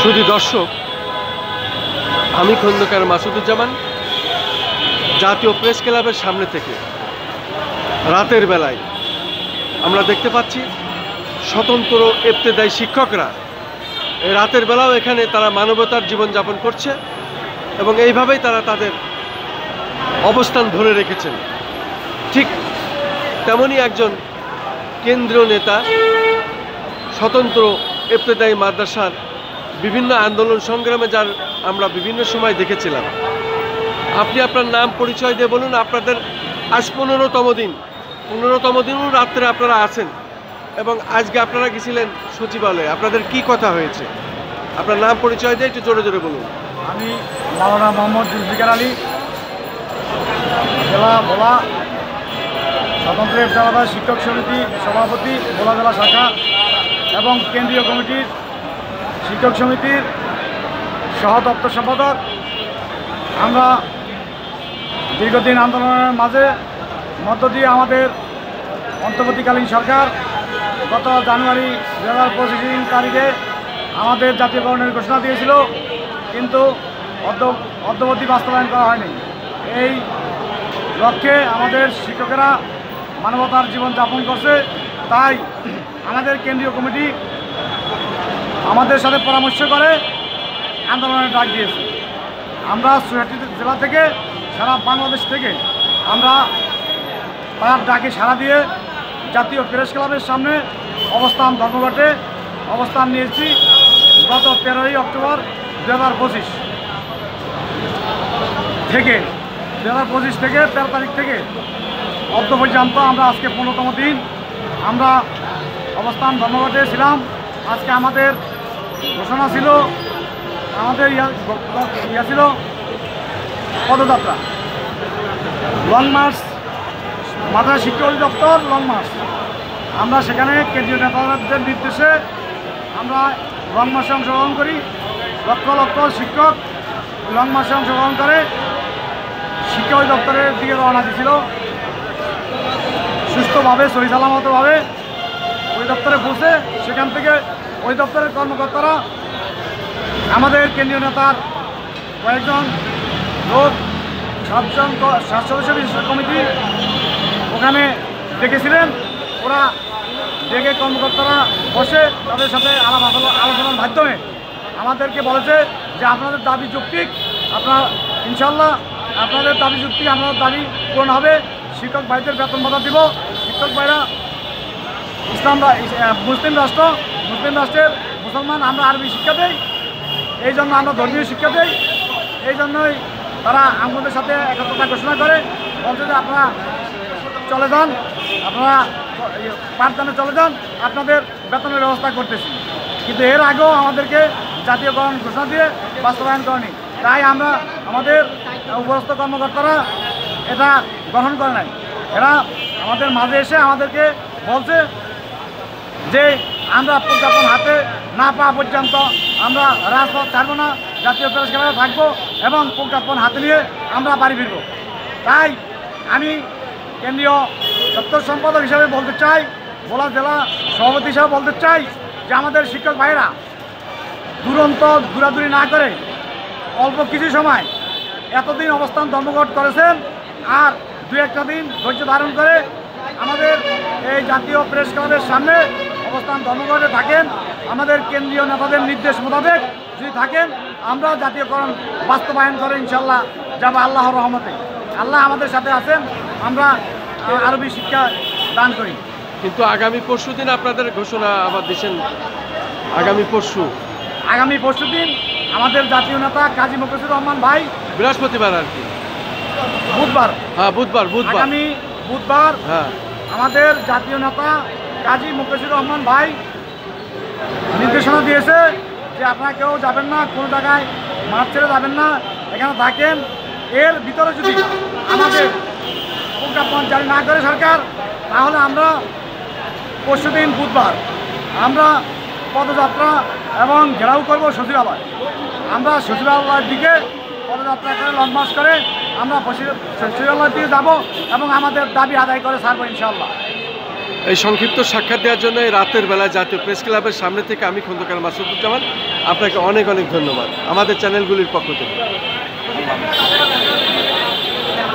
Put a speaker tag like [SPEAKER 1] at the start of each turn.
[SPEAKER 1] শুধু দর্শক, আমি খন্দকার মাসুদুজ্জামান জাতীয় প্রেস ক্লাবের সামনে থেকে রাতের বেলায় আমরা দেখতে পাচ্ছি স্বতন্ত্র ইবতেদায়ী শিক্ষকরা এই রাতের বেলাও এখানে তারা মানবতার জীবনযাপন করছে এবং এইভাবেই তারা তাদের অবস্থান ধরে রেখেছেন। ঠিক তেমনই একজন কেন্দ্রীয় নেতা স্বতন্ত্র ইবতেদায়ী মাদ্রাসার বিভিন্ন আন্দোলন সংগ্রামে যার আমরা বিভিন্ন সময় দেখেছিলাম। আপনি আপনার নাম পরিচয় দিয়ে বলুন। আপনাদের আজ 15তম দিনও রাত্রে আপনারা আছেন এবং আজকে আপনারা গেছিলেন সচিবালয়ে। আপনাদের কি কথা হয়েছে? আপনার নাম পরিচয় দিয়ে একটু জোরে জোরে বলুন।
[SPEAKER 2] আমি মাওলানা মোহাম্মদ জুলফিকার আলী, জেলা ভোলা স্বতন্ত্র ইবতেদায়ী শিক্ষক সমিতি সভাপতি, ভোলা জেলা শাখা এবং কেন্দ্রীয় কমিটির শিক্ষক সমিতির সহ দপ্তর সম্পাদক। আমরা দীর্ঘদিন আন্দোলনের মাঝে মধ্য দিয়ে আমাদের অন্তর্বর্তীকালীন সরকার গত জানুয়ারি 2025 তারিখে আমাদের জাতীয়করণের ঘোষণা দিয়েছিল, কিন্তু অদ্যাবধি বাস্তবায়ন করা হয়নি। এই লক্ষ্যে আমাদের শিক্ষকেরা মানবতার জীবন যাপন করছে। তাই আমাদের কেন্দ্রীয় কমিটি আমাদের সাথে পরামর্শ করে আন্দোলনের ডাক দিয়েছে। আমরা চুয়াটি জেলা থেকে, সারা বাংলাদেশ থেকে আমরা তার ডাকে সাড়া দিয়ে জাতীয় প্রেস ক্লাবের সামনে অবস্থান ধর্মঘটে অবস্থান নিয়েছি। গত 13ই অক্টোবর 2025 থেকে 13 তারিখ থেকে অদ্য পর্যন্ত আমরা আজকে 15তম দিন আমরা অবস্থান ধর্মঘটে ছিলাম। আজকে আমাদের ঘোষণা ছিল, আমাদের ইয়া ছিল পদযাত্রা, লং মার্চ, মাদ্রাসা শিক্ষা অধিদপ্তর লং মার্চ। আমরা সেখানে কেন্দ্রীয় নেতাদের নির্দেশে আমরা লং মার্চে অংশগ্রহণ করি। লক্ষ লক্ষ শিক্ষক লং মার্চে অংশগ্রহণ করে শিক্ষা অধিদপ্তরের দিকে রওনা দিয়েছিল। সুস্থভাবে সহি সালামতভাবে ওই দপ্তরে পৌঁছে সেখান থেকে ওই দপ্তরের কর্মকর্তারা আমাদের কেন্দ্রীয় নেতার কয়েকজন লোক 7 সদস্য বিশিষ্ট কমিটি ওখানে ডেকেছিলেন। ওরা ডেকে কর্মকর্তারা বসে তাদের সাথে আলোচনার মাধ্যমে আমাদেরকে বলেছে যে আপনাদের দাবি যৌক্তিক, আপনার ইনশাল্লাহ আপনাদের দাবি যৌক্তিক, আপনাদের দাবি পূরণ হবে। শিক্ষক ভাইদের বেতন ভাতা দিব। শিক্ষক ভাইরা মুসলিম রাষ্ট্রের মুসলমান, আমরা আরবি শিক্ষা দেই, এই জন্য আমরা ধর্মীয় শিক্ষা দেই। এই জন্যই তারা আমাদের সাথে একত্রতা ঘোষণা করে বলছে যে আপনারা চলে যান, আপনারা পাঠদানে চলে যান, আপনাদের বেতনের ব্যবস্থা করতেছি। কিন্তু এর আগেও আমাদেরকে জাতীয়করণ ঘোষণা দিয়ে বাস্তবায়ন করেনি। তাই আমরা আমাদের উপরস্থ কর্মকর্তারা এটা গ্রহণ করে নাই। এরা আমাদের মাঝে এসে আমাদেরকে বলছে যে আমরা প্রজ্ঞাপন হাতে না পাওয়া পর্যন্ত আমরা রাজপথ ছাড়বো না, জাতীয় প্রেস ক্লাবে থাকবো এবং প্রজ্ঞাপন হাতে নিয়ে আমরা বাড়ি ফিরব। তাই আমি কেন্দ্রীয় দপ্তর সম্পাদক হিসাবে বলতে চাই, ভোলা জেলা সভাপতি হিসাবে বলতে চাই যে আমাদের শিক্ষক ভাইরা দূরাদূরি না করে অল্প কিছু সময় এতদিন অবস্থান ধর্মঘট করেছেন, আর 2-1 দিন ধৈর্য ধারণ করে আমাদের এই জাতীয় প্রেস ক্লাবের সামনে অবস্থান ধর্মঘটে থাকেন। আমাদের কেন্দ্রীয় নেতাদের নির্দেশ মোতাবেক যদি থাকেন, আমরা জাতীয়করণ বাস্তবায়ন করে ইনশাল্লাহ যাব আল্লাহর রহমতে। আল্লাহ আমাদের সাথে আছেন, আমরা আরবি শিক্ষা দান করি।
[SPEAKER 1] কিন্তু আগামী পরশু দিন আপনাদের ঘোষণা আবার দিচ্ছেন। আগামী পরশু দিন আমাদের জাতীয় নেতা কাজী মুখলেসুর রহমান ভাই,
[SPEAKER 2] বৃহস্পতিবার আর কি,
[SPEAKER 1] বুধবার,
[SPEAKER 2] আগামী বুধবার আমাদের জাতীয় নেতা কাজী মুখলেসুর রহমান ভাই নির্দেশনা দিয়েছে যে আপনারা কেউ যাবেন না, কোনো জায়গায় মাঠ ছেড়ে যাবেন না, এখানে থাকেন। এর ভিতরে যদি আমাদের প্রজ্ঞাপন জারি না করে সরকার, তাহলে আমরা পরশুদিন বুধবার আমরা পদযাত্রা এবং ঘেরাও করব সচিবালয়। আমরা সচিবালয়ের দিকে পদযাত্রা করে লং মার্চ করে আমরা সচিবালয়ের দিকে যাব এবং আমাদের দাবি আদায় করে ছাড়বো ইনশাআল্লাহ।
[SPEAKER 1] এই সংক্ষিপ্ত সাক্ষাৎ দেওয়ার জন্য এই রাতের বেলায় জাতীয় প্রেস ক্লাবের সামনে থেকে আমি খন্দকার মাসুদুজ্জামান আপনাকে অনেক অনেক ধন্যবাদ আমাদের চ্যানেলগুলির পক্ষ থেকে।